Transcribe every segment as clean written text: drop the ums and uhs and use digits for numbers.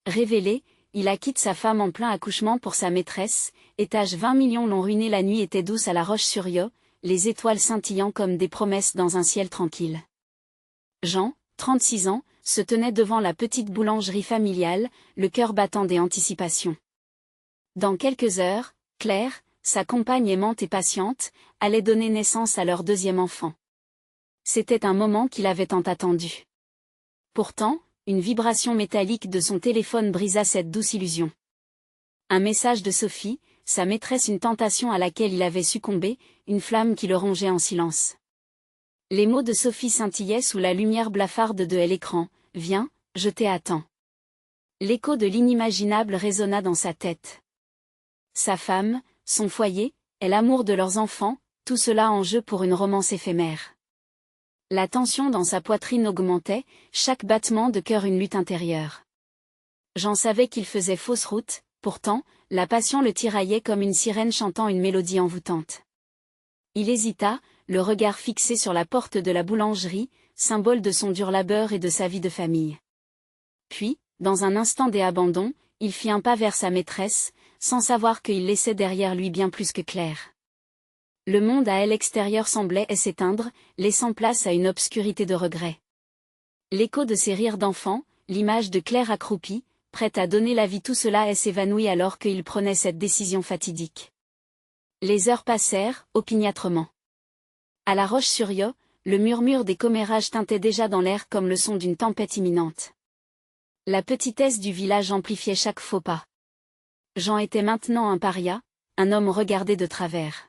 Révélé, il acquitte sa femme en plein accouchement pour sa maîtresse, étage 20 millions l'ont ruiné. La nuit était douce à La Roche-sur-Yon, les étoiles scintillant comme des promesses dans un ciel tranquille. Jean, 36 ans, se tenait devant la petite boulangerie familiale, le cœur battant des anticipations. Dans quelques heures, Claire, sa compagne aimante et patiente, allait donner naissance à leur deuxième enfant. C'était un moment qu'il avait tant attendu. Pourtant, une vibration métallique de son téléphone brisa cette douce illusion. Un message de Sophie, sa maîtresse, une tentation à laquelle il avait succombé, une flamme qui le rongeait en silence. Les mots de Sophie scintillaient sous la lumière blafarde de l'écran. « Viens, je t'attends ». L'écho de l'inimaginable résonna dans sa tête. Sa femme, son foyer, et l'amour de leurs enfants, tout cela en jeu pour une romance éphémère. La tension dans sa poitrine augmentait, chaque battement de cœur une lutte intérieure. Jean savait qu'il faisait fausse route, pourtant, la passion le tiraillait comme une sirène chantant une mélodie envoûtante. Il hésita, le regard fixé sur la porte de la boulangerie, symbole de son dur labeur et de sa vie de famille. Puis, dans un instant d'abandon, il fit un pas vers sa maîtresse, sans savoir qu'il laissait derrière lui bien plus que Claire. Le monde à elle extérieur semblait s'éteindre, laissant place à une obscurité de regret. L'écho de ses rires d'enfant, l'image de Claire accroupie, prête à donner la vie, tout cela s'évanouit alors qu'il prenait cette décision fatidique. Les heures passèrent, opiniâtrement. À La Roche-sur-Yon, le murmure des commérages tintait déjà dans l'air comme le son d'une tempête imminente. La petitesse du village amplifiait chaque faux pas. Jean était maintenant un paria, un homme regardé de travers.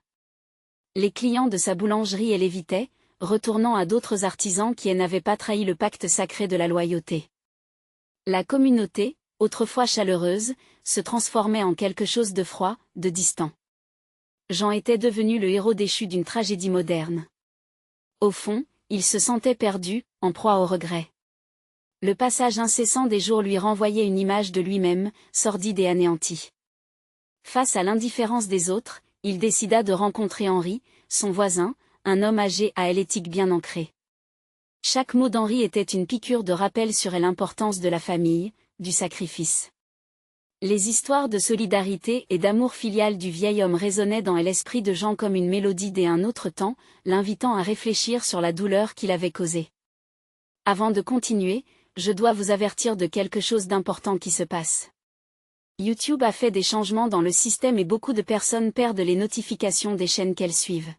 Les clients de sa boulangerie l'évitaient, retournant à d'autres artisans qui n'avaient pas trahi le pacte sacré de la loyauté. La communauté, autrefois chaleureuse, se transformait en quelque chose de froid, de distant. Jean était devenu le héros déchu d'une tragédie moderne. Au fond, il se sentait perdu, en proie au regret. Le passage incessant des jours lui renvoyait une image de lui-même, sordide et anéantie. Face à l'indifférence des autres, il décida de rencontrer Henri, son voisin, un homme âgé à l'éthique bien ancrée. Chaque mot d'Henri était une piqûre de rappel sur l'importance de la famille, du sacrifice. Les histoires de solidarité et d'amour filial du vieil homme résonnaient dans l'esprit de Jean comme une mélodie d'un autre temps, l'invitant à réfléchir sur la douleur qu'il avait causée. Avant de continuer, je dois vous avertir de quelque chose d'important qui se passe. YouTube a fait des changements dans le système et beaucoup de personnes perdent les notifications des chaînes qu'elles suivent.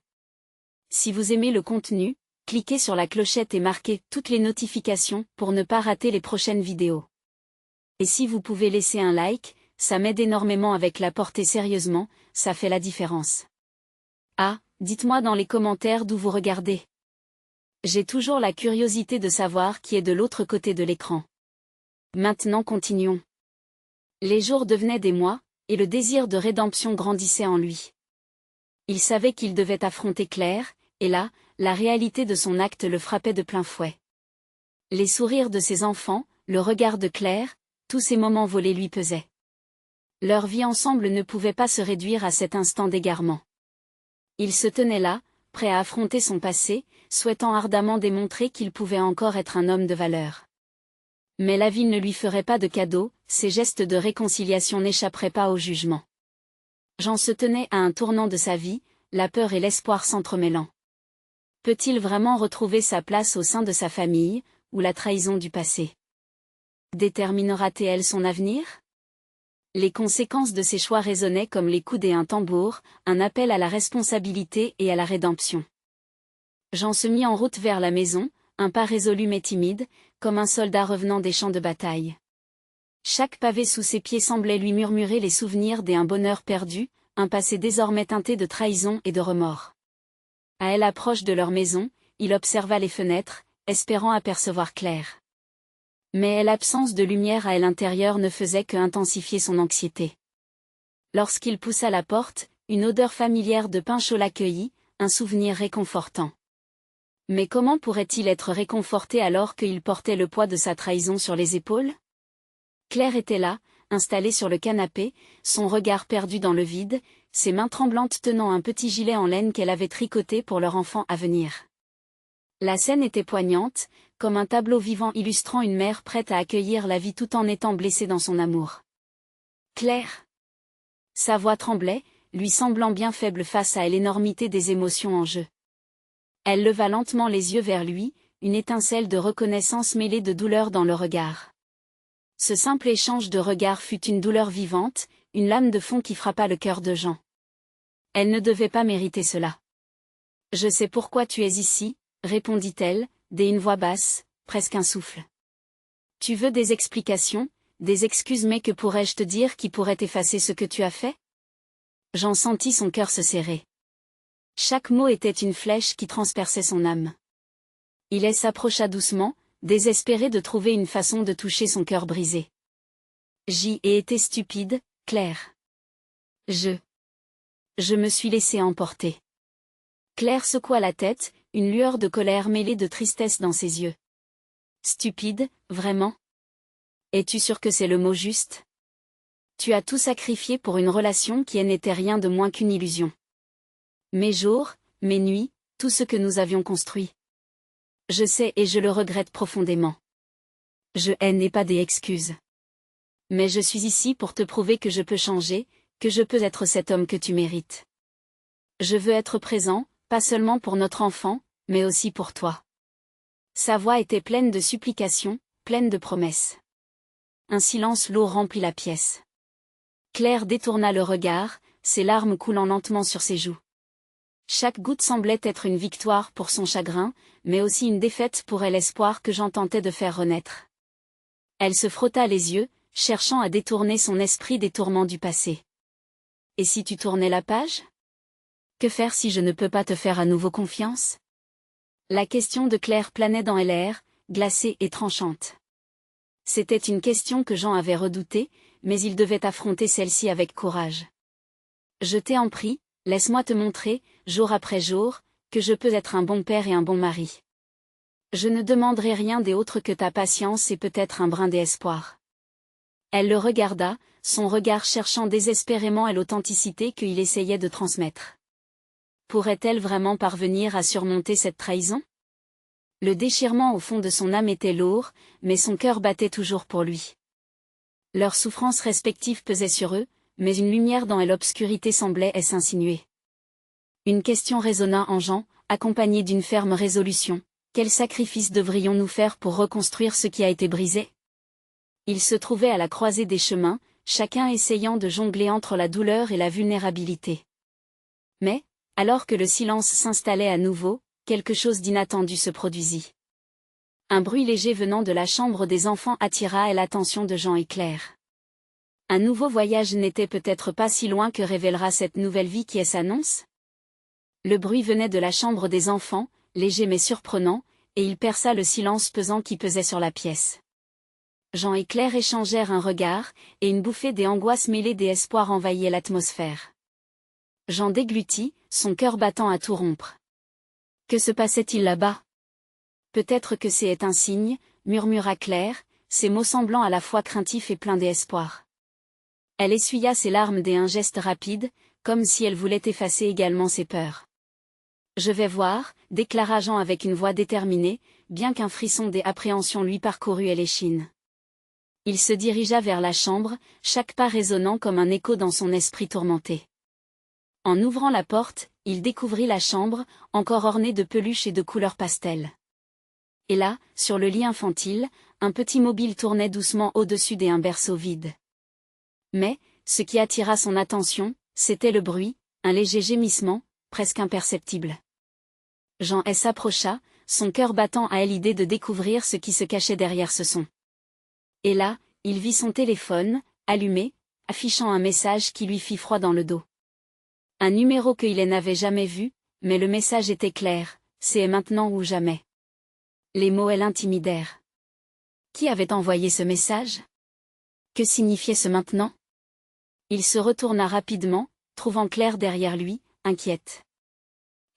Si vous aimez le contenu, cliquez sur la clochette et marquez toutes les notifications pour ne pas rater les prochaines vidéos. Et si vous pouvez laisser un like, ça m'aide énormément avec la portée. Sérieusement, ça fait la différence. Ah, dites-moi dans les commentaires d'où vous regardez. J'ai toujours la curiosité de savoir qui est de l'autre côté de l'écran. Maintenant continuons. Les jours devenaient des mois, et le désir de rédemption grandissait en lui. Il savait qu'il devait affronter Claire, et là, la réalité de son acte le frappait de plein fouet. Les sourires de ses enfants, le regard de Claire, tous ces moments volés lui pesaient. Leur vie ensemble ne pouvait pas se réduire à cet instant d'égarement. Il se tenait là, prêt à affronter son passé, souhaitant ardemment démontrer qu'il pouvait encore être un homme de valeur. Mais la vie ne lui ferait pas de cadeau, ses gestes de réconciliation n'échapperaient pas au jugement. Jean se tenait à un tournant de sa vie, la peur et l'espoir s'entremêlant. Peut-il vraiment retrouver sa place au sein de sa famille, ou la trahison du passé déterminera-t-elle son avenir? Les conséquences de ses choix résonnaient comme les coups d'un tambour, un appel à la responsabilité et à la rédemption. Jean se mit en route vers la maison, un pas résolu mais timide, comme un soldat revenant des champs de bataille. Chaque pavé sous ses pieds semblait lui murmurer les souvenirs d'un bonheur perdu, un passé désormais teinté de trahison et de remords. À l'approche de leur maison, il observa les fenêtres, espérant apercevoir Claire. Mais l'absence de lumière à l'intérieur ne faisait qu'intensifier son anxiété. Lorsqu'il poussa la porte, une odeur familière de pain chaud l'accueillit, un souvenir réconfortant. Mais comment pourrait-il être réconforté alors qu'il portait le poids de sa trahison sur les épaules? Claire était là, installée sur le canapé, son regard perdu dans le vide, ses mains tremblantes tenant un petit gilet en laine qu'elle avait tricoté pour leur enfant à venir. La scène était poignante, comme un tableau vivant illustrant une mère prête à accueillir la vie tout en étant blessée dans son amour. Claire. Sa voix tremblait, lui semblant bien faible face à l'énormité des émotions en jeu. Elle leva lentement les yeux vers lui, une étincelle de reconnaissance mêlée de douleur dans le regard. Ce simple échange de regards fut une douleur vivante, une lame de fond qui frappa le cœur de Jean. Elle ne devait pas mériter cela. « Je sais pourquoi tu es ici, » répondit-elle, d'une voix basse, presque un souffle. « Tu veux des explications, des excuses, mais que pourrais-je te dire qui pourrait effacer ce que tu as fait ?» Jean sentit son cœur se serrer. Chaque mot était une flèche qui transperçait son âme. Il s'approcha doucement, désespéré de trouver une façon de toucher son cœur brisé. « J'y ai été stupide, Claire. Je me suis laissé emporter. » Claire secoua la tête, une lueur de colère mêlée de tristesse dans ses yeux. « Stupide, vraiment ? Es-tu sûre que c'est le mot juste ? Tu as tout sacrifié pour une relation qui n'était rien de moins qu'une illusion. Mes jours, mes nuits, tout ce que nous avions construit. Je sais et je le regrette profondément. Je n'ai pas des excuses. Mais je suis ici pour te prouver que je peux changer, que je peux être cet homme que tu mérites. Je veux être présent, pas seulement pour notre enfant, mais aussi pour toi. » Sa voix était pleine de supplications, pleine de promesses. Un silence lourd remplit la pièce. Claire détourna le regard, ses larmes coulant lentement sur ses joues. Chaque goutte semblait être une victoire pour son chagrin, mais aussi une défaite pour l'espoir que Jean tentait de faire renaître. Elle se frotta les yeux, cherchant à détourner son esprit des tourments du passé. « Et si tu tournais la page ? Que faire si je ne peux pas te faire à nouveau confiance ?» La question de Claire planait dans l'air, glacée et tranchante. C'était une question que Jean avait redoutée, mais il devait affronter celle-ci avec courage. « Je t'en prie, laisse-moi te montrer, jour après jour, que je peux être un bon père et un bon mari. Je ne demanderai rien d'autre que ta patience et peut-être un brin d'espoir. » Elle le regarda, son regard cherchant désespérément à l'authenticité qu'il essayait de transmettre. Pourrait-elle vraiment parvenir à surmonter cette trahison ? Le déchirement au fond de son âme était lourd, mais son cœur battait toujours pour lui. Leurs souffrances respectives pesaient sur eux, mais une lumière dans l'obscurité semblait s'insinuer. Une question résonna en Jean, accompagnée d'une ferme résolution. Quel sacrifice devrions-nous faire pour reconstruire ce qui a été brisé ? Ils se trouvaient à la croisée des chemins, chacun essayant de jongler entre la douleur et la vulnérabilité. Mais, alors que le silence s'installait à nouveau, quelque chose d'inattendu se produisit. Un bruit léger venant de la chambre des enfants attira l'attention de Jean et Claire. Un nouveau voyage n'était peut-être pas si loin que révélera cette nouvelle vie qui s'annonce ? Le bruit venait de la chambre des enfants, léger mais surprenant, et il perça le silence pesant qui pesait sur la pièce. Jean et Claire échangèrent un regard, et une bouffée d'angoisse mêlée d'espoir envahit l'atmosphère. Jean déglutit, son cœur battant à tout rompre. Que se passait-il là-bas ? Peut-être que c'est un signe, murmura Claire, ses mots semblant à la fois craintifs et pleins d'espoir. Elle essuya ses larmes d'un geste rapide, comme si elle voulait effacer également ses peurs. Je vais voir, déclara Jean avec une voix déterminée, bien qu'un frisson d'appréhension lui parcourût l'échine. Il se dirigea vers la chambre, chaque pas résonnant comme un écho dans son esprit tourmenté. En ouvrant la porte, il découvrit la chambre, encore ornée de peluches et de couleurs pastel. Et là, sur le lit infantile, un petit mobile tournait doucement au-dessus d'un berceau vide. Mais, ce qui attira son attention, c'était le bruit, un léger gémissement, presque imperceptible. Jean s'approcha, son cœur battant à l'idée de découvrir ce qui se cachait derrière ce son. Et là, il vit son téléphone, allumé, affichant un message qui lui fit froid dans le dos. Un numéro qu'il n'avait jamais vu, mais le message était clair, c'est maintenant ou jamais. Les mots l'intimidèrent. Qui avait envoyé ce message ? Que signifiait ce maintenant ? Il se retourna rapidement, trouvant Claire derrière lui, inquiète.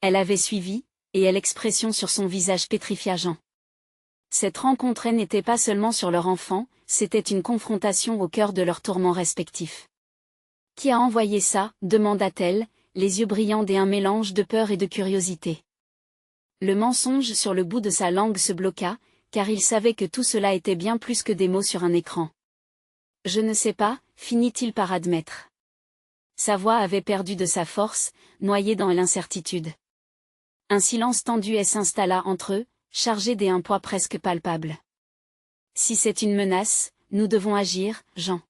Elle avait suivi, et l'expression sur son visage pétrifia Jean. Cette rencontre n'était pas seulement sur leur enfant, c'était une confrontation au cœur de leurs tourments respectifs. « Qui a envoyé ça ?» demanda-t-elle, les yeux brillants d'un mélange de peur et de curiosité. Le mensonge sur le bout de sa langue se bloqua, car il savait que tout cela était bien plus que des mots sur un écran. Je ne sais pas, finit-il par admettre. Sa voix avait perdu de sa force, noyée dans l'incertitude. Un silence tendu s'installa entre eux, chargé d'un poids presque palpable. Si c'est une menace, nous devons agir, Jean.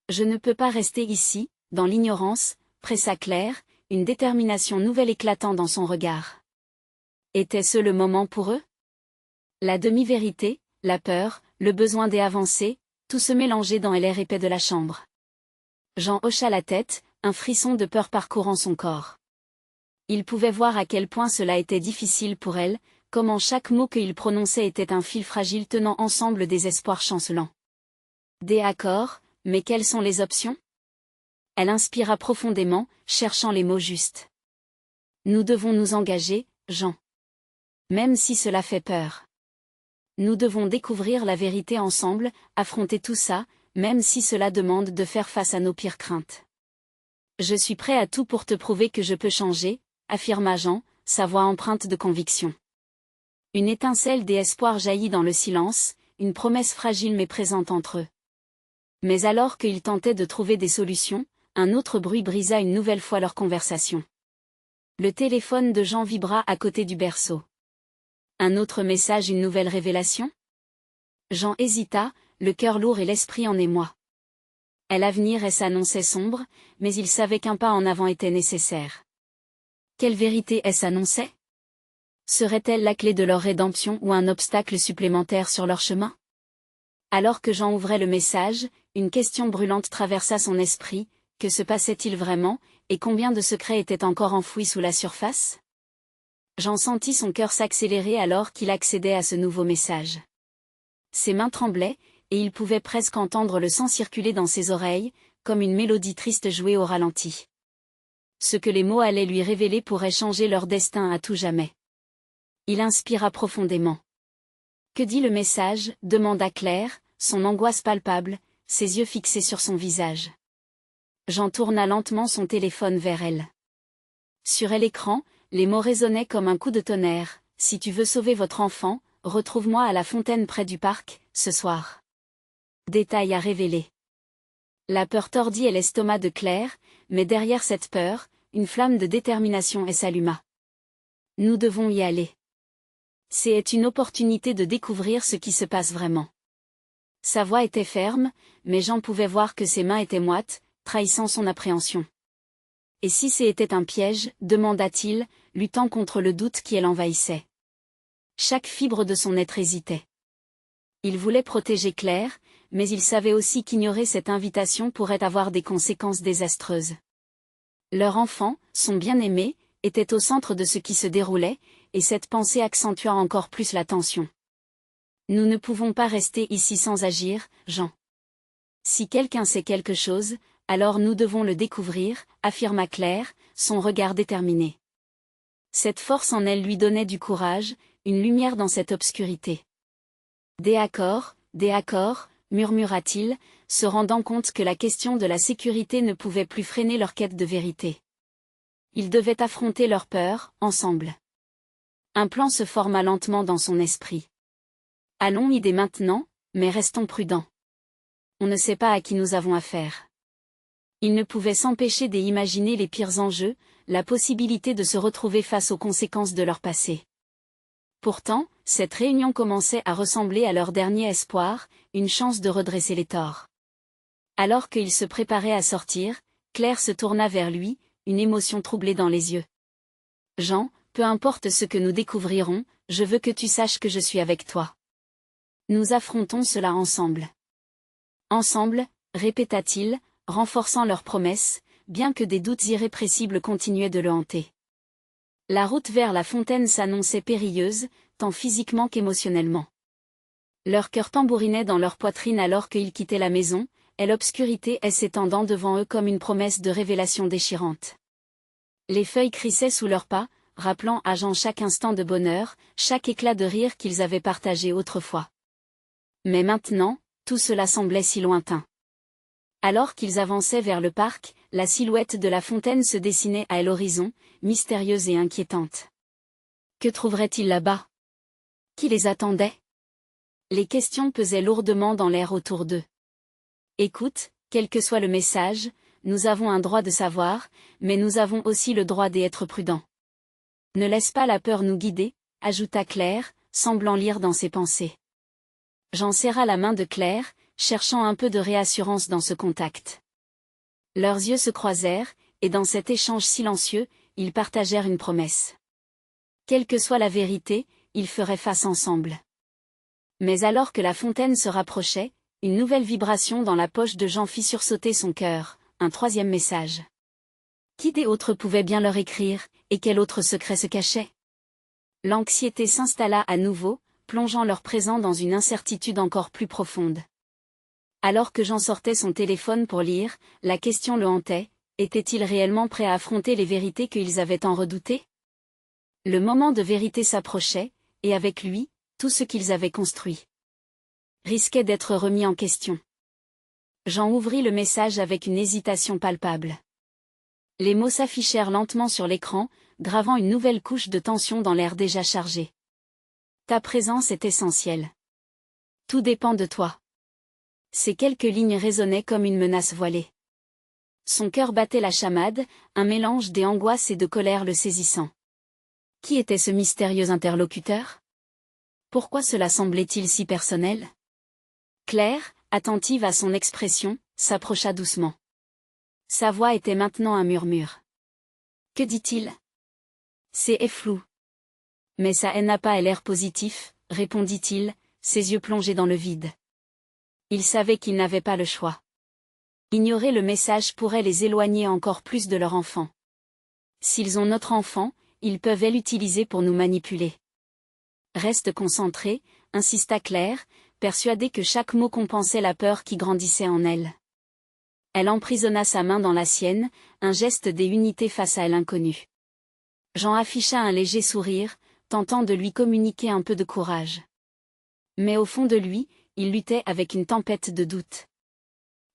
Je ne peux pas rester ici, dans l'ignorance, pressa Claire, une détermination nouvelle éclatant dans son regard. Était-ce le moment pour eux? La demi-vérité, la peur, le besoin d'avancer, tout se mélangeait dans l'air épais de la chambre. Jean hocha la tête, un frisson de peur parcourant son corps. Il pouvait voir à quel point cela était difficile pour elle, comment chaque mot qu'il prononçait était un fil fragile tenant ensemble des espoirs chancelants. D'accord, mais quelles sont les options? Elle inspira profondément, cherchant les mots justes. Nous devons nous engager, Jean. Même si cela fait peur. Nous devons découvrir la vérité ensemble, affronter tout ça, même si cela demande de faire face à nos pires craintes. Je suis prêt à tout pour te prouver que je peux changer, affirma Jean, sa voix empreinte de conviction. Une étincelle d'espoir jaillit dans le silence, une promesse fragile mais présente entre eux. Mais alors qu'ils tentaient de trouver des solutions, un autre bruit brisa une nouvelle fois leur conversation. Le téléphone de Jean vibra à côté du berceau. Un autre message, une nouvelle révélation? Jean hésita, le cœur lourd et l'esprit en émoi. L'avenir s'annonçait sombre, mais il savait qu'un pas en avant était nécessaire. Quelle vérité s'annonçait? Serait-elle la clé de leur rédemption ou un obstacle supplémentaire sur leur chemin? Alors que Jean ouvrait le message, une question brûlante traversa son esprit, que se passait-il vraiment, et combien de secrets étaient encore enfouis sous la surface? Jean sentit son cœur s'accélérer alors qu'il accédait à ce nouveau message. Ses mains tremblaient, et il pouvait presque entendre le sang circuler dans ses oreilles, comme une mélodie triste jouée au ralenti. Ce que les mots allaient lui révéler pourrait changer leur destin à tout jamais. Il inspira profondément. Que dit le message? Demanda Claire, son angoisse palpable, ses yeux fixés sur son visage. Jean tourna lentement son téléphone vers elle. Sur l'écran, les mots résonnaient comme un coup de tonnerre. Si tu veux sauver votre enfant, retrouve-moi à la fontaine près du parc, ce soir. Détail à révéler. La peur tordit l'estomac de Claire, mais derrière cette peur, une flamme de détermination s'alluma. Nous devons y aller. C'est une opportunité de découvrir ce qui se passe vraiment. Sa voix était ferme, mais Jean pouvait voir que ses mains étaient moites, trahissant son appréhension. Et si c'était un piège, demanda-t-il, luttant contre le doute qui l'envahissait. Chaque fibre de son être hésitait. Il voulait protéger Claire, mais il savait aussi qu'ignorer cette invitation pourrait avoir des conséquences désastreuses. Leur enfant, son bien-aimé, était au centre de ce qui se déroulait, et cette pensée accentua encore plus la tension. Nous ne pouvons pas rester ici sans agir, Jean. Si quelqu'un sait quelque chose, alors nous devons le découvrir, affirma Claire, son regard déterminé. Cette force en elle lui donnait du courage, une lumière dans cette obscurité. D'accord, murmura-t-il, se rendant compte que la question de la sécurité ne pouvait plus freiner leur quête de vérité. Ils devaient affronter leur peur, ensemble. Un plan se forma lentement dans son esprit. Allons y dès maintenant, mais restons prudents. On ne sait pas à qui nous avons affaire. Il ne pouvait s'empêcher d'imaginer les pires enjeux, la possibilité de se retrouver face aux conséquences de leur passé. Pourtant, cette réunion commençait à ressembler à leur dernier espoir, une chance de redresser les torts. Alors qu'il se préparait à sortir, Claire se tourna vers lui, une émotion troublée dans les yeux. « Jean, peu importe ce que nous découvrirons, je veux que tu saches que je suis avec toi. Nous affrontons cela ensemble. » Ensemble, répéta-t-il, renforçant leur promesse, bien que des doutes irrépressibles continuaient de le hanter. La route vers la fontaine s'annonçait périlleuse, tant physiquement qu'émotionnellement. Leur cœur tambourinait dans leur poitrine alors qu'ils quittaient la maison, et l'obscurité s'étendant devant eux comme une promesse de révélation déchirante. Les feuilles crissaient sous leurs pas, rappelant à Jean chaque instant de bonheur, chaque éclat de rire qu'ils avaient partagé autrefois. Mais maintenant, tout cela semblait si lointain. Alors qu'ils avançaient vers le parc, la silhouette de la fontaine se dessinait à l'horizon, mystérieuse et inquiétante. Que trouverait-il là-bas? Qui les attendait? Les questions pesaient lourdement dans l'air autour d'eux. Écoute, quel que soit le message, nous avons un droit de savoir, mais nous avons aussi le droit d'être prudents. Ne laisse pas la peur nous guider, ajouta Claire, semblant lire dans ses pensées. Jean serra la main de Claire, cherchant un peu de réassurance dans ce contact. Leurs yeux se croisèrent, et dans cet échange silencieux, ils partagèrent une promesse. Quelle que soit la vérité, ils feraient face ensemble. Mais alors que la fontaine se rapprochait, une nouvelle vibration dans la poche de Jean fit sursauter son cœur, un troisième message. Qui des autres pouvait bien leur écrire, et quel autre secret se cachait? L'anxiété s'installa à nouveau, plongeant leur présent dans une incertitude encore plus profonde. Alors que Jean sortait son téléphone pour lire, la question le hantait, étaient-ils réellement prêts à affronter les vérités qu'ils avaient tant redoutées? Le moment de vérité s'approchait, et avec lui, tout ce qu'ils avaient construit risquait d'être remis en question. Jean ouvrit le message avec une hésitation palpable. Les mots s'affichèrent lentement sur l'écran, gravant une nouvelle couche de tension dans l'air déjà chargé. Ta présence est essentielle. Tout dépend de toi. Ces quelques lignes résonnaient comme une menace voilée. Son cœur battait la chamade, un mélange d'angoisse et de colère le saisissant. Qui était ce mystérieux interlocuteur? Pourquoi cela semblait-il si personnel? Claire, attentive à son expression, s'approcha doucement. Sa voix était maintenant un murmure. Que dit-il? C'est flou. Mais sa haine n'a pas l'air positif, répondit-il, ses yeux plongés dans le vide. Il savait qu'ils n'avaient pas le choix. Ignorer le message pourrait les éloigner encore plus de leur enfant. S'ils ont notre enfant, ils peuvent l'utiliser pour nous manipuler. Reste concentré, insista Claire, persuadée que chaque mot compensait la peur qui grandissait en elle. Elle emprisonna sa main dans la sienne, un geste d'unité face à l'inconnu. Jean afficha un léger sourire, tentant de lui communiquer un peu de courage. Mais au fond de lui, il luttait avec une tempête de doute.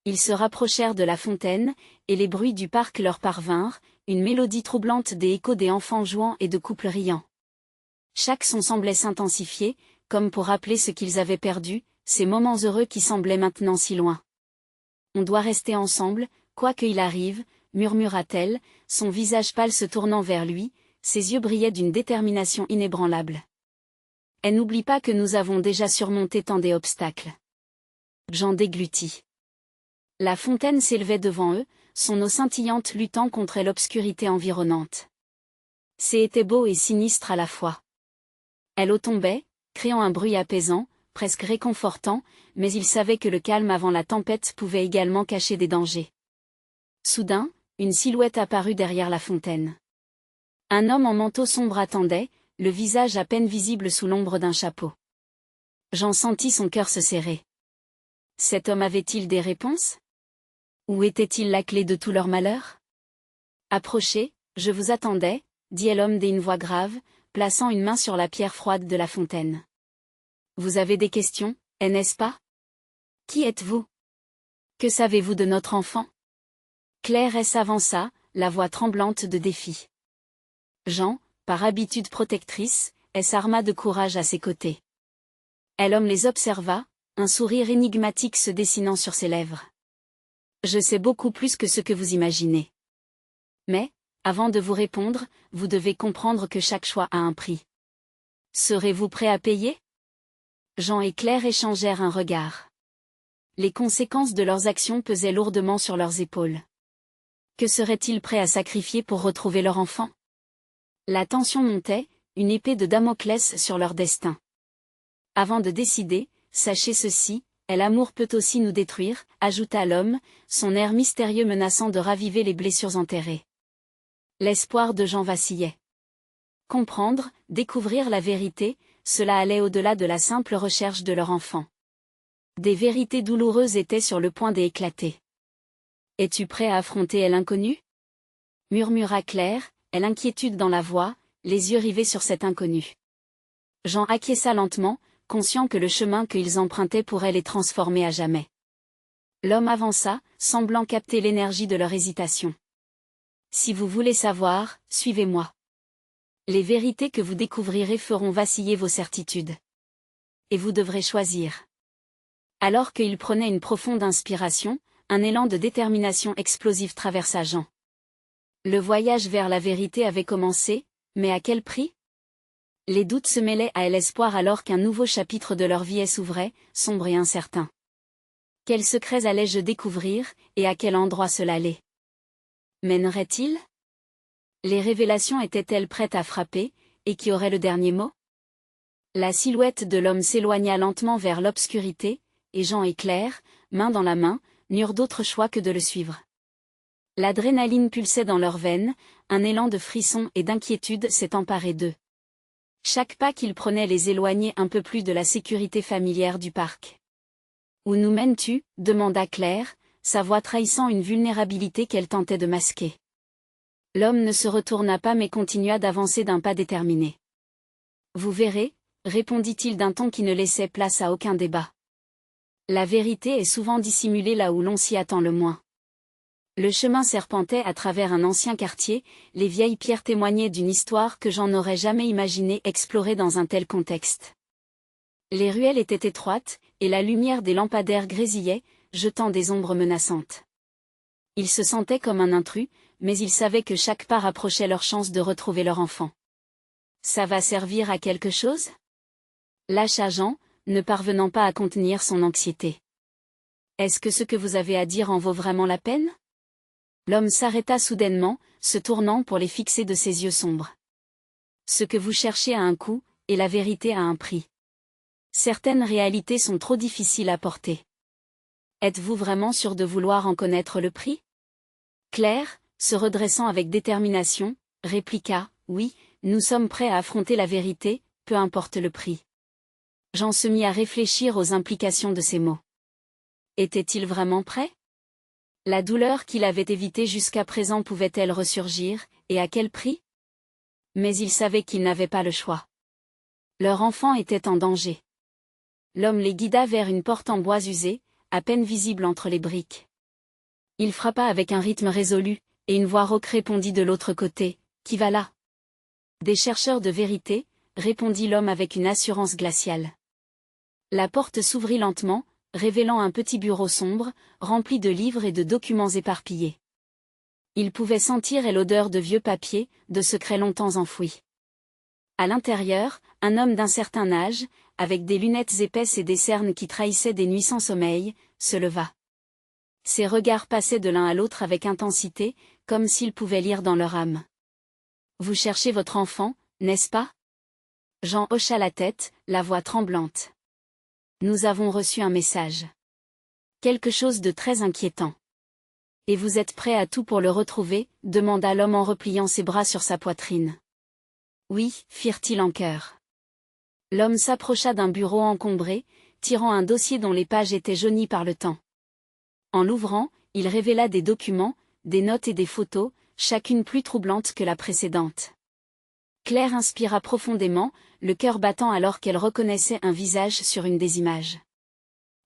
Ils se rapprochèrent de la fontaine, et les bruits du parc leur parvinrent, une mélodie troublante des échos des enfants jouant et de couples riant. Chaque son semblait s'intensifier, comme pour rappeler ce qu'ils avaient perdu, ces moments heureux qui semblaient maintenant si loin. On doit rester ensemble, quoi qu'il arrive, murmura-t-elle, son visage pâle se tournant vers lui, ses yeux brillaient d'une détermination inébranlable. Et n'oublie pas que nous avons déjà surmonté tant d'obstacles. Jean déglutit. La fontaine s'élevait devant eux, son eau scintillante luttant contre l'obscurité environnante. C'était beau et sinistre à la fois. L'eau tombait, créant un bruit apaisant, presque réconfortant, mais il savait que le calme avant la tempête pouvait également cacher des dangers. Soudain, une silhouette apparut derrière la fontaine. Un homme en manteau sombre attendait, le visage à peine visible sous l'ombre d'un chapeau. Jean sentit son cœur se serrer. Cet homme avait-il des réponses? Ou était-il la clé de tout leur malheur? Approchez, je vous attendais, dit l'homme d'une voix grave, plaçant une main sur la pierre froide de la fontaine. Vous avez des questions, n'est-ce pas? Qui êtes-vous? Que savez-vous de notre enfant? Claire s'avança, la voix tremblante de défi. Jean, par habitude protectrice, s'arma de courage à ses côtés. L'homme les observa, un sourire énigmatique se dessinant sur ses lèvres. Je sais beaucoup plus que ce que vous imaginez. Mais, avant de vous répondre, vous devez comprendre que chaque choix a un prix. Serez-vous prêt à payer? Jean et Claire échangèrent un regard. Les conséquences de leurs actions pesaient lourdement sur leurs épaules. Que seraient-ils prêts à sacrifier pour retrouver leur enfant? La tension montait, une épée de Damoclès sur leur destin. Avant de décider, sachez ceci, l'amour peut aussi nous détruire, ajouta l'homme, son air mystérieux menaçant de raviver les blessures enterrées. L'espoir de Jean vacillait. Comprendre, découvrir la vérité, cela allait au-delà de la simple recherche de leur enfant. Des vérités douloureuses étaient sur le point d'éclater. Es-tu prêt à affronter l'inconnu? Murmura Claire, l'inquiétude dans la voix, les yeux rivés sur cet inconnu. Jean acquiesça lentement, conscient que le chemin qu'ils empruntaient pourrait les transformer à jamais. L'homme avança, semblant capter l'énergie de leur hésitation. Si vous voulez savoir, suivez-moi. Les vérités que vous découvrirez feront vaciller vos certitudes. et vous devrez choisir. Alors qu'il prenait une profonde inspiration, un élan de détermination explosive traversa Jean. Le voyage vers la vérité avait commencé, mais à quel prix? Les doutes se mêlaient à l'espoir alors qu'un nouveau chapitre de leur vie s'ouvrait, sombre et incertain. Quels secrets allais-je découvrir, et à quel endroit cela allait? Mènerait-il? Les révélations étaient-elles prêtes à frapper, et qui aurait le dernier mot? La silhouette de l'homme s'éloigna lentement vers l'obscurité, et Jean et Claire, main dans la main, n'eurent d'autre choix que de le suivre. L'adrénaline pulsait dans leurs veines, un élan de frisson et d'inquiétude s'est emparé d'eux. Chaque pas qu'ils prenaient les éloignait un peu plus de la sécurité familière du parc. « Où nous mènes-tu » demanda Claire, sa voix trahissant une vulnérabilité qu'elle tentait de masquer. L'homme ne se retourna pas mais continua d'avancer d'un pas déterminé. « Vous verrez » répondit-il d'un ton qui ne laissait place à aucun débat. La vérité est souvent dissimulée là où l'on s'y attend le moins. Le chemin serpentait à travers un ancien quartier, les vieilles pierres témoignaient d'une histoire que Jean n'aurait jamais imaginé explorer dans un tel contexte. Les ruelles étaient étroites, et la lumière des lampadaires grésillait, jetant des ombres menaçantes. Ils se sentaient comme un intrus, mais ils savaient que chaque pas rapprochait leur chance de retrouver leur enfant. « Ça va servir à quelque chose » lâcha Jean, ne parvenant pas à contenir son anxiété. « Est-ce que ce que vous avez à dire en vaut vraiment la peine ?» L'homme s'arrêta soudainement, se tournant pour les fixer de ses yeux sombres. « Ce que vous cherchez a un coût, et la vérité a un prix. Certaines réalités sont trop difficiles à porter. Êtes-vous vraiment sûr de vouloir en connaître le prix ?» Claire, se redressant avec détermination, répliqua, « Oui, nous sommes prêts à affronter la vérité, peu importe le prix. » Jean se mit à réfléchir aux implications de ces mots. Était-il vraiment prêt? La douleur qu'il avait évitée jusqu'à présent pouvait-elle ressurgir, et à quel prix? Mais il savait qu'il n'avait pas le choix. Leur enfant était en danger. L'homme les guida vers une porte en bois usé, à peine visible entre les briques. Il frappa avec un rythme résolu, et une voix rauque répondit de l'autre côté, « Qui va là ?» Des chercheurs de vérité, répondit l'homme avec une assurance glaciale. La porte s'ouvrit lentement, révélant un petit bureau sombre, rempli de livres et de documents éparpillés. Il pouvait sentir l'odeur de vieux papiers, de secrets longtemps enfouis. À l'intérieur, un homme d'un certain âge, avec des lunettes épaisses et des cernes qui trahissaient des nuits sans sommeil, se leva. Ses regards passaient de l'un à l'autre avec intensité, comme s'il pouvait lire dans leur âme. « Vous cherchez votre enfant, n'est-ce pas ?» Jean hocha la tête, la voix tremblante. « Nous avons reçu un message. Quelque chose de très inquiétant. »« Et vous êtes prêt à tout pour le retrouver ?» demanda l'homme en repliant ses bras sur sa poitrine. « Oui, » firent-ils en chœur. L'homme s'approcha d'un bureau encombré, tirant un dossier dont les pages étaient jaunies par le temps. En l'ouvrant, il révéla des documents, des notes et des photos, chacune plus troublante que la précédente. Claire inspira profondément, le cœur battant alors qu'elle reconnaissait un visage sur une des images.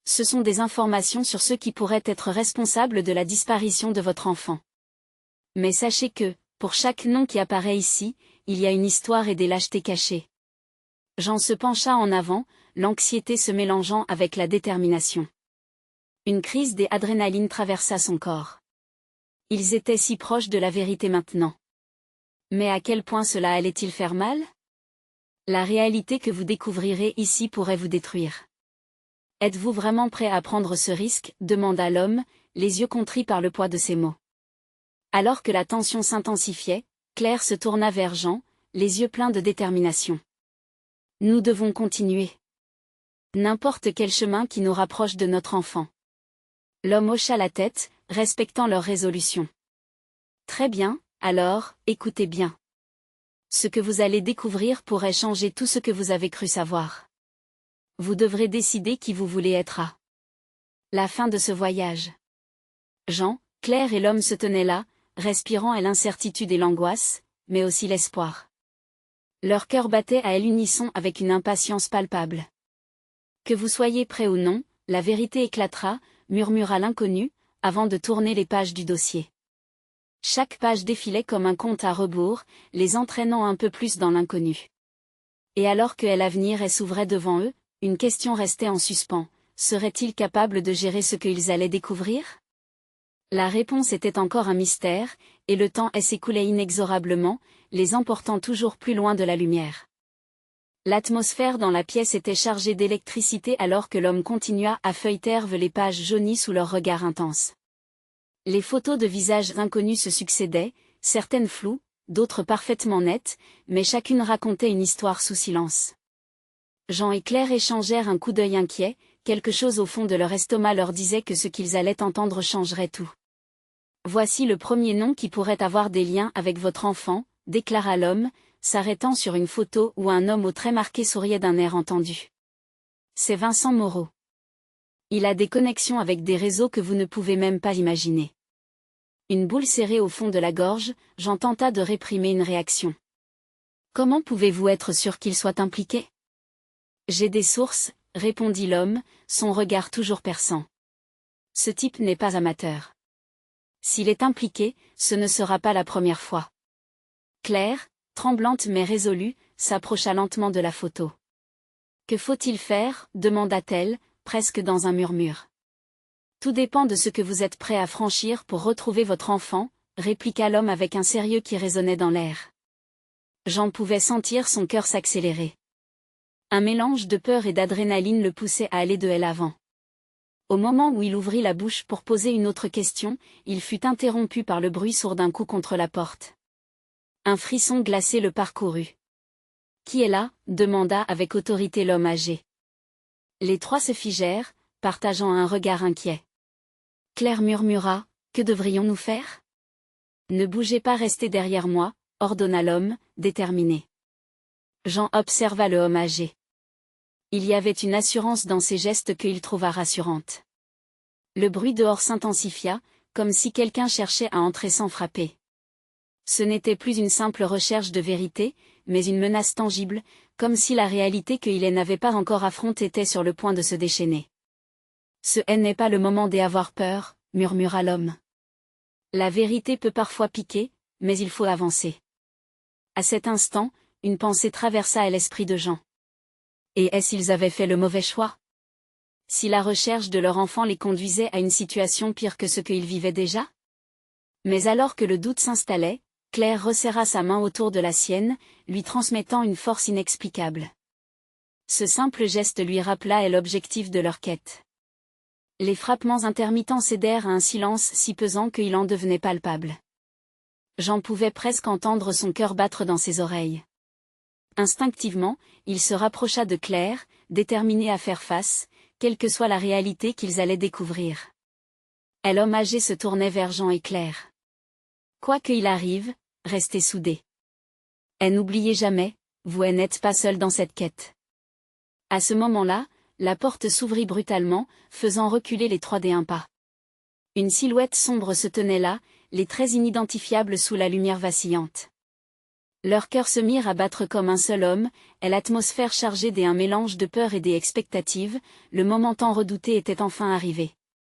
Ce sont des informations sur ceux qui pourraient être responsables de la disparition de votre enfant. Mais sachez que, pour chaque nom qui apparaît ici, il y a une histoire et des lâchetés cachées. Jean se pencha en avant, l'anxiété se mélangeant avec la détermination. Une crise d'adrénaline traversa son corps. Ils étaient si proches de la vérité maintenant. Mais à quel point cela allait-il faire mal? La réalité que vous découvrirez ici pourrait vous détruire. Êtes-vous vraiment prêt à prendre ce risque? Demanda l'homme, les yeux contris par le poids de ses mots. Alors que la tension s'intensifiait, Claire se tourna vers Jean, les yeux pleins de détermination. Nous devons continuer. N'importe quel chemin qui nous rapproche de notre enfant. L'homme hocha la tête, respectant leur résolution. Très bien, alors, écoutez bien. Ce que vous allez découvrir pourrait changer tout ce que vous avez cru savoir. Vous devrez décider qui vous voulez être à la fin de ce voyage. Jean, Claire et l'homme se tenaient là, respirant à l'incertitude et l'angoisse, mais aussi l'espoir. Leur cœur battait à l'unisson avec une impatience palpable. Que vous soyez prêt ou non, la vérité éclatera, murmura l'inconnu, avant de tourner les pages du dossier. Chaque page défilait comme un compte à rebours, les entraînant un peu plus dans l'inconnu. Et alors que l'avenir s'ouvrait devant eux, Une question restait en suspens, seraient-ils capables de gérer ce qu'ils allaient découvrir? La réponse était encore un mystère, et le temps s'écoulait inexorablement, les emportant toujours plus loin de la lumière. L'atmosphère dans la pièce était chargée d'électricité alors que l'homme continua à feuilleter les pages jaunies sous leur regard intense. Les photos de visages inconnus se succédaient, certaines floues, d'autres parfaitement nettes, mais chacune racontait une histoire sous silence. Jean et Claire échangèrent un coup d'œil inquiet, quelque chose au fond de leur estomac leur disait que ce qu'ils allaient entendre changerait tout. Voici le premier nom qui pourrait avoir des liens avec votre enfant, déclara l'homme, s'arrêtant sur une photo où un homme aux traits marqués souriait d'un air entendu. C'est Vincent Moreau. Il a des connexions avec des réseaux que vous ne pouvez même pas imaginer. Une boule serrée au fond de la gorge, Jean tenta de réprimer une réaction. Comment pouvez-vous être sûr qu'il soit impliqué? J'ai des sources, répondit l'homme, son regard toujours perçant. Ce type n'est pas amateur. S'il est impliqué, ce ne sera pas la première fois. Claire, tremblante mais résolue, s'approcha lentement de la photo. Que faut-il faire? Demanda-t-elle, presque dans un murmure. Tout dépend de ce que vous êtes prêt à franchir pour retrouver votre enfant, répliqua l'homme avec un sérieux qui résonnait dans l'air. Jean pouvait sentir son cœur s'accélérer. Un mélange de peur et d'adrénaline le poussait à aller de l'avant. Au moment où il ouvrit la bouche pour poser une autre question, il fut interrompu par le bruit sourd d'un coup contre la porte. Un frisson glacé le parcourut. « Qui est là ?» demanda avec autorité l'homme âgé. Les trois se figèrent, partageant un regard inquiet. Claire murmura, « Que devrions-nous faire ?»« Ne bougez pas, restez derrière moi », ordonna l'homme, déterminé. Jean observa le homme âgé. Il y avait une assurance dans ses gestes qu'il trouva rassurante. Le bruit dehors s'intensifia, comme si quelqu'un cherchait à entrer sans frapper. Ce n'était plus une simple recherche de vérité, mais une menace tangible, comme si la réalité qu'il n'avait pas encore affrontée était sur le point de se déchaîner. « Ce n'est pas le moment d'avoir peur », murmura l'homme. La vérité peut parfois piquer, mais il faut avancer. À cet instant, une pensée traversa l'esprit de Jean. Et s'ils avaient fait le mauvais choix? Si la recherche de leur enfant les conduisait à une situation pire que ce qu'ils vivaient déjà? Mais alors que le doute s'installait, Claire resserra sa main autour de la sienne, lui transmettant une force inexplicable. Ce simple geste lui rappela l'objectif de leur quête. Les frappements intermittents cédèrent à un silence si pesant qu'il en devenait palpable. Jean pouvait presque entendre son cœur battre dans ses oreilles. Instinctivement, il se rapprocha de Claire, déterminé à faire face, quelle que soit la réalité qu'ils allaient découvrir. L'homme âgé se tournait vers Jean et Claire. Quoi qu'il arrive, restez soudés. Et n'oubliez jamais, vous n'êtes pas seuls dans cette quête. À ce moment-là, la porte s'ouvrit brutalement, faisant reculer les trois d'un pas. Une silhouette sombre se tenait là, les traits inidentifiables sous la lumière vacillante. Leurs cœurs se mirent à battre comme un seul homme, et l'atmosphère chargée d'un mélange de peur et d'expectative, le moment tant redouté était enfin arrivé.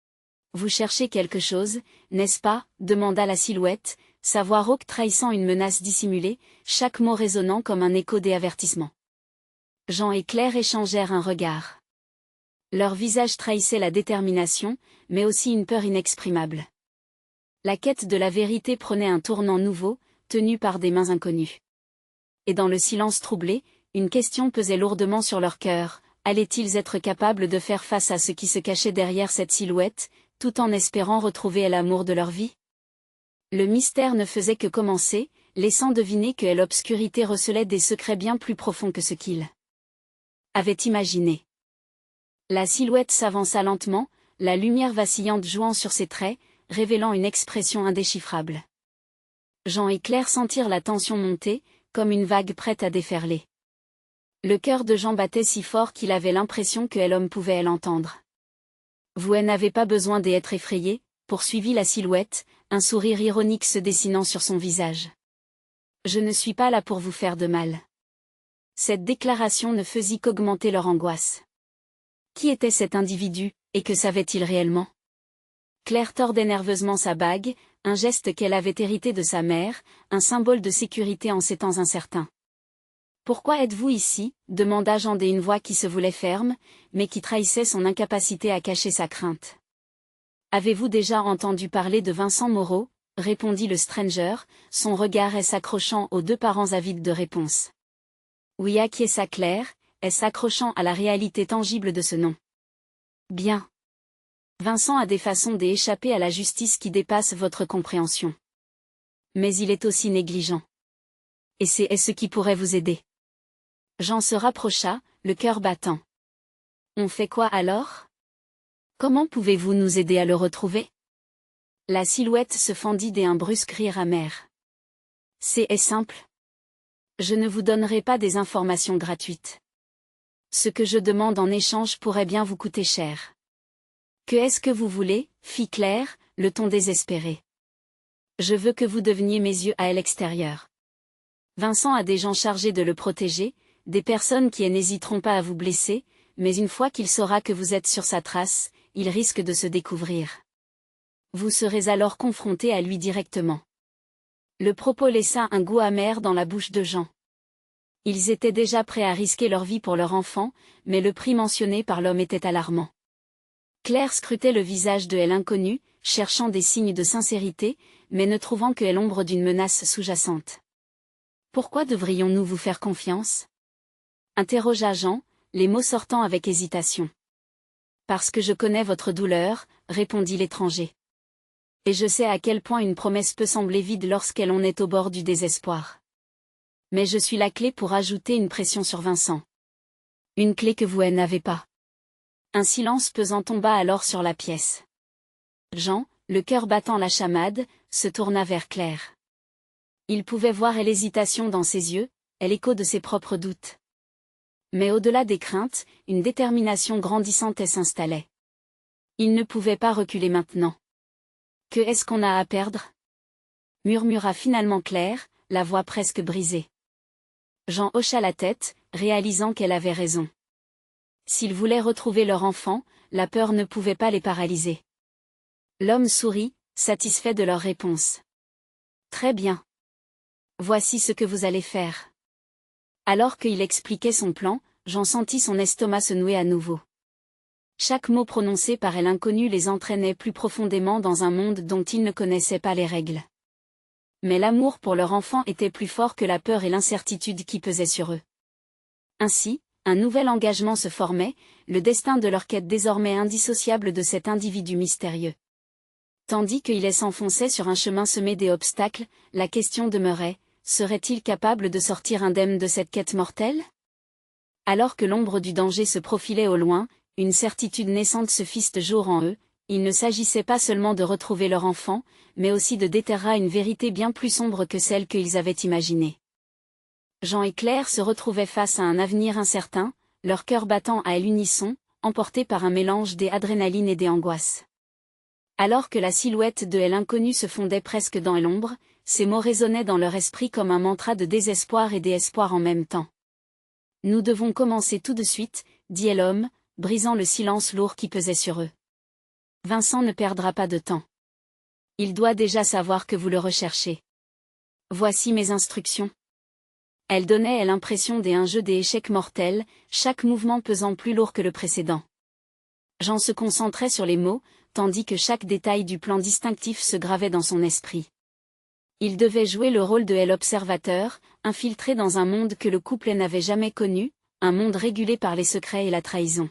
« Vous cherchez quelque chose, n'est-ce pas ?» demanda la silhouette, sa voix rauque trahissant une menace dissimulée, chaque mot résonnant comme un écho des avertissements. Jean et Claire échangèrent un regard. Leur visage trahissait la détermination, mais aussi une peur inexprimable. La quête de la vérité prenait un tournant nouveau, tenu par des mains inconnues. Et dans le silence troublé, une question pesait lourdement sur leur cœur, allaient-ils être capables de faire face à ce qui se cachait derrière cette silhouette, tout en espérant retrouver l'amour de leur vie? Le mystère ne faisait que commencer, laissant deviner que l'obscurité recelait des secrets bien plus profonds que ce qu'ils avaient imaginé. La silhouette s'avança lentement, la lumière vacillante jouant sur ses traits, révélant une expression indéchiffrable. Jean et Claire sentirent la tension monter, comme une vague prête à déferler. Le cœur de Jean battait si fort qu'il avait l'impression que l'homme pouvait l'entendre. « Vous n'avez pas besoin d'être effrayé », poursuivit la silhouette, un sourire ironique se dessinant sur son visage. « Je ne suis pas là pour vous faire de mal. » Cette déclaration ne faisait qu'augmenter leur angoisse. Qui était cet individu, et que savait-il réellement? Claire tordait nerveusement sa bague, un geste qu'elle avait hérité de sa mère, un symbole de sécurité en ces temps incertains. Pourquoi êtes-vous ici demanda Jean d'une voix qui se voulait ferme, mais qui trahissait son incapacité à cacher sa crainte. Avez-vous déjà entendu parler de Vincent Moreau répondit le stranger, son regard s'accrochant aux deux parents avides de réponse. Oui, acquiesça Claire, s'accrochant à la réalité tangible de ce nom. Bien. Vincent a des façons d'échapper à la justice qui dépassent votre compréhension. Mais il est aussi négligent. Et c'est ce qui pourrait vous aider. Jean se rapprocha, le cœur battant. On fait quoi alors? Comment pouvez-vous nous aider à le retrouver? La silhouette se fendit d'un brusque rire amer. C'est simple. Je ne vous donnerai pas des informations gratuites. Ce que je demande en échange pourrait bien vous coûter cher. Que est-ce que vous voulez, fit Claire, le ton désespéré. Je veux que vous deveniez mes yeux à l'extérieur. Vincent a des gens chargés de le protéger, des personnes qui n'hésiteront pas à vous blesser, mais une fois qu'il saura que vous êtes sur sa trace, il risque de se découvrir. Vous serez alors confronté à lui directement. Le propos laissa un goût amer dans la bouche de Jean. Ils étaient déjà prêts à risquer leur vie pour leur enfant, mais le prix mentionné par l'homme était alarmant. Claire scrutait le visage de l'inconnu, cherchant des signes de sincérité, mais ne trouvant que l'ombre d'une menace sous-jacente. Pourquoi devrions-nous vous faire confiance? Interrogea Jean, les mots sortant avec hésitation. Parce que je connais votre douleur, répondit l'étranger. Et je sais à quel point une promesse peut sembler vide lorsqu'elle en est au bord du désespoir. Mais je suis la clé pour ajouter une pression sur Vincent. Une clé que vous n'avez pas. Un silence pesant tomba alors sur la pièce. Jean, le cœur battant la chamade, se tourna vers Claire. Il pouvait voir l'hésitation dans ses yeux, l'écho de ses propres doutes. Mais au-delà des craintes, une détermination grandissante s'installait. Il ne pouvait pas reculer maintenant. Que est-ce qu'on a à perdre? Murmura finalement Claire, la voix presque brisée. Jean hocha la tête, réalisant qu'elle avait raison. S'ils voulaient retrouver leur enfant, la peur ne pouvait pas les paralyser. L'homme sourit, satisfait de leur réponse. Très bien. Voici ce que vous allez faire. Alors qu'il expliquait son plan, Jean sentit son estomac se nouer à nouveau. Chaque mot prononcé par l'inconnu les entraînait plus profondément dans un monde dont ils ne connaissaient pas les règles. Mais l'amour pour leur enfant était plus fort que la peur et l'incertitude qui pesaient sur eux. Ainsi, un nouvel engagement se formait, le destin de leur quête désormais indissociable de cet individu mystérieux. Tandis qu'il s'enfonçait sur un chemin semé d'obstacles, la question demeurait, serait-il capable de sortir indemne de cette quête mortelle? Alors que l'ombre du danger se profilait au loin, une certitude naissante se fit jour en eux, il ne s'agissait pas seulement de retrouver leur enfant, mais aussi de déterrer une vérité bien plus sombre que celle qu'ils avaient imaginée. Jean et Claire se retrouvaient face à un avenir incertain, leur cœur battant à l'unisson, emportés par un mélange d'adrénaline et d'angoisse. Alors que la silhouette de l'inconnu se fondait presque dans l'ombre, ces mots résonnaient dans leur esprit comme un mantra de désespoir et d'espoir en même temps. Nous devons commencer tout de suite, dit l'homme, brisant le silence lourd qui pesait sur eux. Vincent ne perdra pas de temps. Il doit déjà savoir que vous le recherchez. Voici mes instructions. Elle donnait l'impression d'un jeu d'échecs mortel, chaque mouvement pesant plus lourd que le précédent. Jean se concentrait sur les mots, tandis que chaque détail du plan distinctif se gravait dans son esprit. Il devait jouer le rôle de l'observateur, infiltré dans un monde que le couple n'avait jamais connu, un monde régulé par les secrets et la trahison.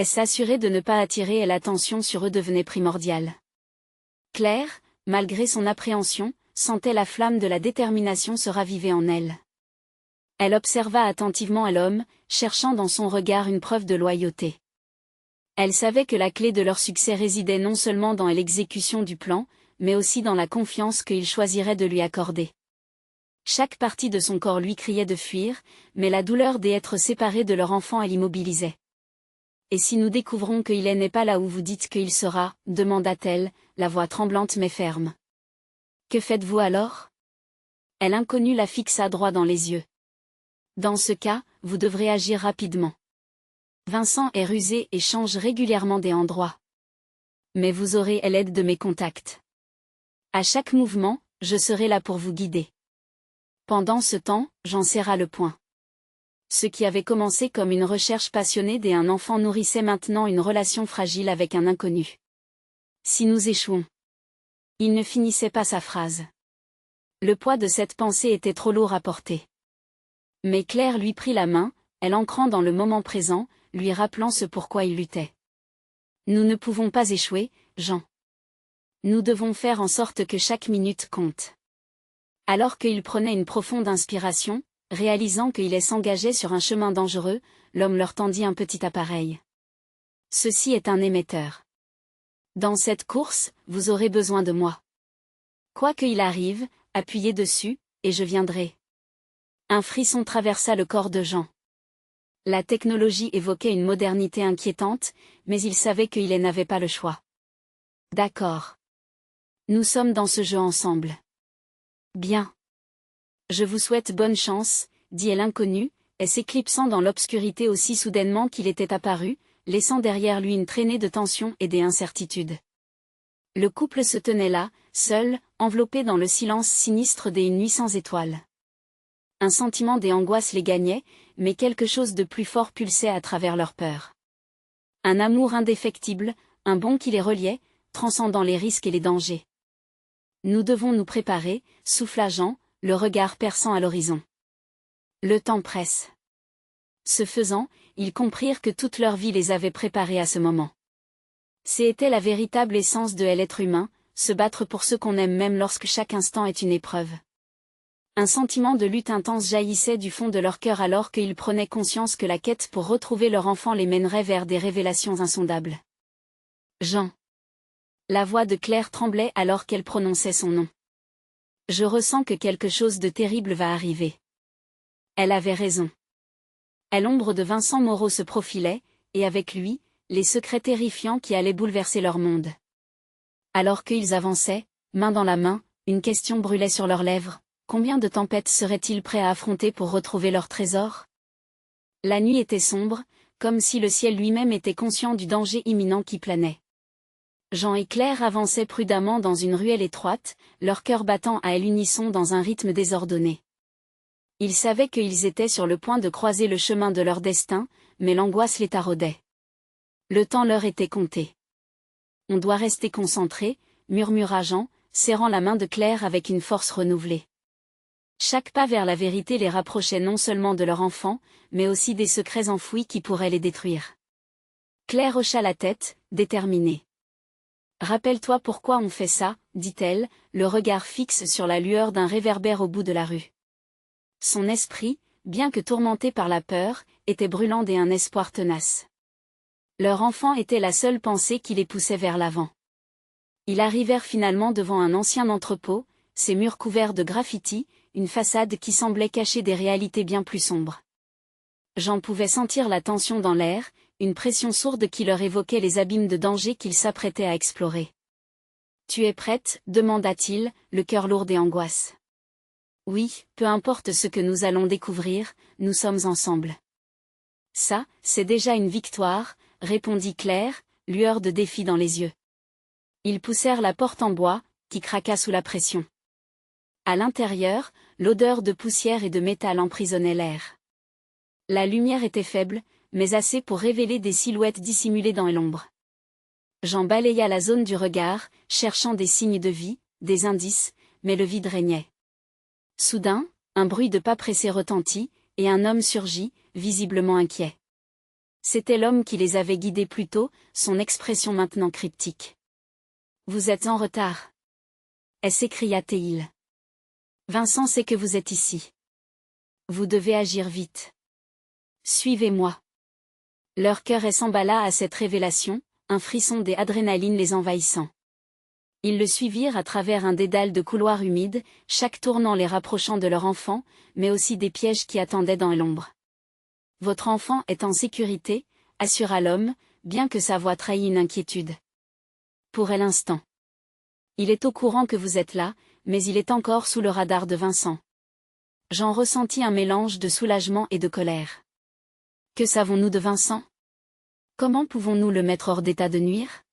S'assurer de ne pas attirer l'attention sur eux devenait primordial. Claire, malgré son appréhension, sentait la flamme de la détermination se raviver en elle. Elle observa attentivement l'homme, cherchant dans son regard une preuve de loyauté. Elle savait que la clé de leur succès résidait non seulement dans l'exécution du plan, mais aussi dans la confiance qu'il choisirait de lui accorder. Chaque partie de son corps lui criait de fuir, mais la douleur d'être séparés de leur enfant l'immobilisait. « Et si nous découvrons qu'il n'est pas là où vous dites qu'il sera ?» demanda-t-elle, la voix tremblante mais ferme. « Que faites-vous alors ?» L'inconnu la fixa droit dans les yeux. « Dans ce cas, vous devrez agir rapidement. Vincent est rusé et change régulièrement des endroits. Mais vous aurez l'aide de mes contacts. À chaque mouvement, je serai là pour vous guider. » Pendant ce temps, Jean serra le poing. Ce qui avait commencé comme une recherche passionnée d'un enfant nourrissait maintenant une relation fragile avec un inconnu. Si nous échouons. Il ne finissait pas sa phrase. Le poids de cette pensée était trop lourd à porter. Mais Claire lui prit la main, elle ancrant dans le moment présent, lui rappelant ce pourquoi il luttait. Nous ne pouvons pas échouer, Jean. Nous devons faire en sorte que chaque minute compte. Alors qu'il prenait une profonde inspiration, réalisant qu'il s'engageait sur un chemin dangereux, l'homme leur tendit un petit appareil. Ceci est un émetteur. Dans cette course, vous aurez besoin de moi. Quoi qu'il arrive, appuyez dessus, et je viendrai. Un frisson traversa le corps de Jean. La technologie évoquait une modernité inquiétante, mais il savait qu'il n'avait pas le choix. D'accord. Nous sommes dans ce jeu ensemble. Bien. Je vous souhaite bonne chance, dit l'inconnu, et s'éclipsant dans l'obscurité aussi soudainement qu'il était apparu, laissant derrière lui une traînée de tension et d'incertitudes. Le couple se tenait là, seul, enveloppé dans le silence sinistre des nuits sans étoiles. Un sentiment d'angoisse les gagnait, mais quelque chose de plus fort pulsait à travers leur peur. Un amour indéfectible, un bond qui les reliait, transcendant les risques et les dangers. Nous devons nous préparer, souffla Jean, le regard perçant à l'horizon. Le temps presse. Ce faisant, ils comprirent que toute leur vie les avait préparés à ce moment. C'était la véritable essence de l'être humain, se battre pour ce qu'on aime même lorsque chaque instant est une épreuve. Un sentiment de lutte intense jaillissait du fond de leur cœur alors qu'ils prenaient conscience que la quête pour retrouver leur enfant les mènerait vers des révélations insondables. Jean. La voix de Claire tremblait alors qu'elle prononçait son nom. Je ressens que quelque chose de terrible va arriver. Elle avait raison. Et l'ombre de Vincent Moreau se profilait, et avec lui, les secrets terrifiants qui allaient bouleverser leur monde. Alors qu'ils avançaient, main dans la main, une question brûlait sur leurs lèvres. Combien de tempêtes seraient-ils prêts à affronter pour retrouver leur trésor? La nuit était sombre, comme si le ciel lui-même était conscient du danger imminent qui planait. Jean et Claire avançaient prudemment dans une ruelle étroite, leur cœur battant à l'unisson dans un rythme désordonné. Ils savaient qu'ils étaient sur le point de croiser le chemin de leur destin, mais l'angoisse les taraudait. Le temps leur était compté. On doit rester concentré, murmura Jean, serrant la main de Claire avec une force renouvelée. Chaque pas vers la vérité les rapprochait non seulement de leur enfant, mais aussi des secrets enfouis qui pourraient les détruire. Claire hocha la tête, déterminée. Rappelle-toi pourquoi on fait ça, dit-elle, le regard fixe sur la lueur d'un réverbère au bout de la rue. Son esprit, bien que tourmenté par la peur, était brûlant d'un espoir tenace. Leur enfant était la seule pensée qui les poussait vers l'avant. Ils arrivèrent finalement devant un ancien entrepôt, ses murs couverts de graffitis, une façade qui semblait cacher des réalités bien plus sombres. Jean pouvait sentir la tension dans l'air, une pression sourde qui leur évoquait les abîmes de danger qu'ils s'apprêtaient à explorer. « Tu es prête ?» demanda-t-il, le cœur lourd d'angoisse. « Oui, peu importe ce que nous allons découvrir, nous sommes ensemble. »« Ça, c'est déjà une victoire, » répondit Claire, lueur de défi dans les yeux. Ils poussèrent la porte en bois, qui craqua sous la pression. À l'intérieur, l'odeur de poussière et de métal emprisonnait l'air. La lumière était faible, mais assez pour révéler des silhouettes dissimulées dans l'ombre. Jean balaya la zone du regard, cherchant des signes de vie, des indices, mais le vide régnait. Soudain, un bruit de pas pressés retentit, et un homme surgit, visiblement inquiet. C'était l'homme qui les avait guidés plus tôt, son expression maintenant cryptique. « Vous êtes en retard. » s'écria-t-il. Vincent sait que vous êtes ici. Vous devez agir vite. Suivez-moi. Leur cœur s'emballa à cette révélation, un frisson d'adrénaline les envahissant. Ils le suivirent à travers un dédale de couloirs humides, chaque tournant les rapprochant de leur enfant, mais aussi des pièges qui attendaient dans l'ombre. « Votre enfant est en sécurité, » assura l'homme, bien que sa voix trahît une inquiétude. « Pour l'instant. Il est au courant que vous êtes là, mais il est encore sous le radar de Vincent. » J'en ressentis un mélange de soulagement et de colère. Que savons-nous de Vincent? Comment pouvons-nous le mettre hors d'état de nuire?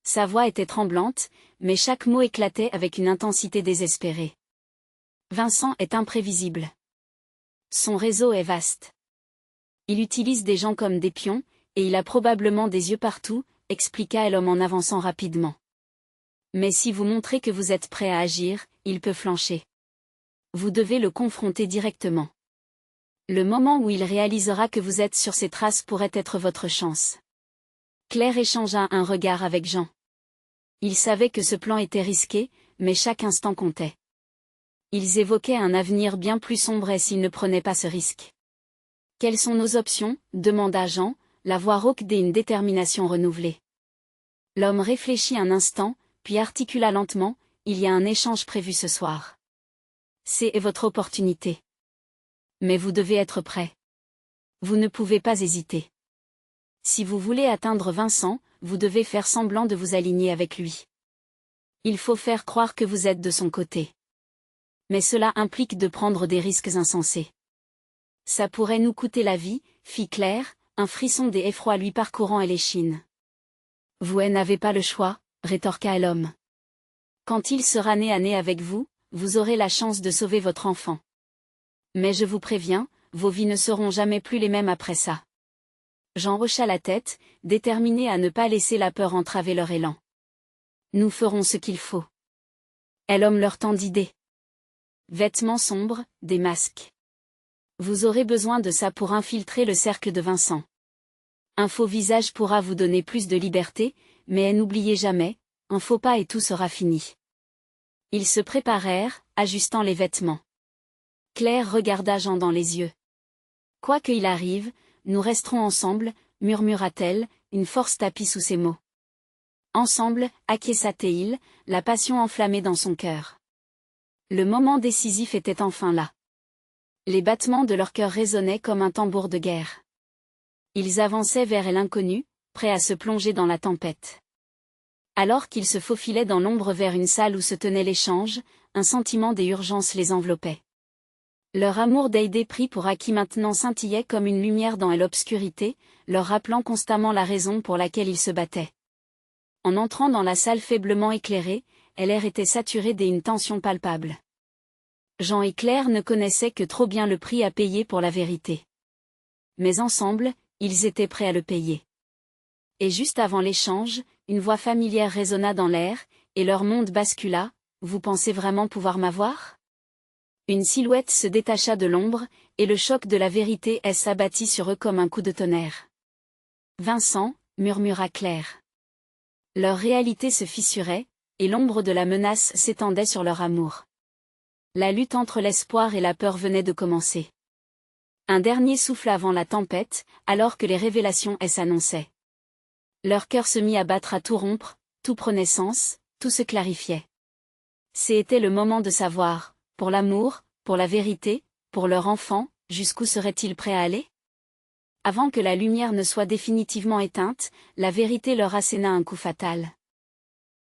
Sa voix était tremblante, mais chaque mot éclatait avec une intensité désespérée. Vincent est imprévisible. Son réseau est vaste. Il utilise des gens comme des pions, et il a probablement des yeux partout, expliqua l'homme en avançant rapidement. Mais si vous montrez que vous êtes prêt à agir, il peut flancher. Vous devez le confronter directement. Le moment où il réalisera que vous êtes sur ses traces pourrait être votre chance. Claire échangea un regard avec Jean. Il savait que ce plan était risqué, mais chaque instant comptait. Ils évoquaient un avenir bien plus sombre s'ils ne prenaient pas ce risque. « Quelles sont nos options » demanda Jean, la voix rauque d'une détermination renouvelée. L'homme réfléchit un instant, puis articula lentement, « Il y a un échange prévu ce soir. C'est votre opportunité. Mais vous devez être prêt. Vous ne pouvez pas hésiter. Si vous voulez atteindre Vincent, vous devez faire semblant de vous aligner avec lui. Il faut faire croire que vous êtes de son côté. Mais cela implique de prendre des risques insensés. Ça pourrait nous coûter la vie, fit Claire, un frisson d'effroi lui parcourant l'échine. Vous n'avez pas le choix, rétorqua l'homme. Quand il sera nez à nez avec vous, vous aurez la chance de sauver votre enfant. Mais je vous préviens, vos vies ne seront jamais plus les mêmes après ça. Jean hocha la tête, déterminé à ne pas laisser la peur entraver leur élan. Nous ferons ce qu'il faut. L'homme leur tendit des vêtements sombres, des masques. Vous aurez besoin de ça pour infiltrer le cercle de Vincent. Un faux visage pourra vous donner plus de liberté, mais n'oubliez jamais, un faux pas et tout sera fini. Ils se préparèrent, ajustant les vêtements. Claire regarda Jean dans les yeux. Quoi qu'il arrive, nous resterons ensemble, murmura-t-elle, une force tapie sous ses mots. Ensemble, acquiesça-t-il, la passion enflammée dans son cœur. Le moment décisif était enfin là. Les battements de leur cœur résonnaient comme un tambour de guerre. Ils avançaient vers l'inconnu, prêts à se plonger dans la tempête. Alors qu'ils se faufilaient dans l'ombre vers une salle où se tenait l'échange, un sentiment d'urgence les enveloppait. Leur amour d'Haydée pris pour acquis maintenant scintillait comme une lumière dans l'obscurité, leur rappelant constamment la raison pour laquelle ils se battaient. En entrant dans la salle faiblement éclairée, l'air était saturé d'une tension palpable. Jean et Claire ne connaissaient que trop bien le prix à payer pour la vérité. Mais ensemble, ils étaient prêts à le payer. Et juste avant l'échange, une voix familière résonna dans l'air, et leur monde bascula. « Vous pensez vraiment pouvoir m'avoir ?» Une silhouette se détacha de l'ombre, et le choc de la vérité s'abattit sur eux comme un coup de tonnerre. « Vincent » murmura Claire. Leur réalité se fissurait, et l'ombre de la menace s'étendait sur leur amour. La lutte entre l'espoir et la peur venait de commencer. Un dernier souffle avant la tempête, alors que les révélations s'annonçaient. Leur cœur se mit à battre à tout rompre, tout prenait sens, tout se clarifiait. C'était le moment de savoir, pour l'amour, pour la vérité, pour leur enfant, jusqu'où seraient-ils prêts à aller ? Avant que la lumière ne soit définitivement éteinte, la vérité leur asséna un coup fatal.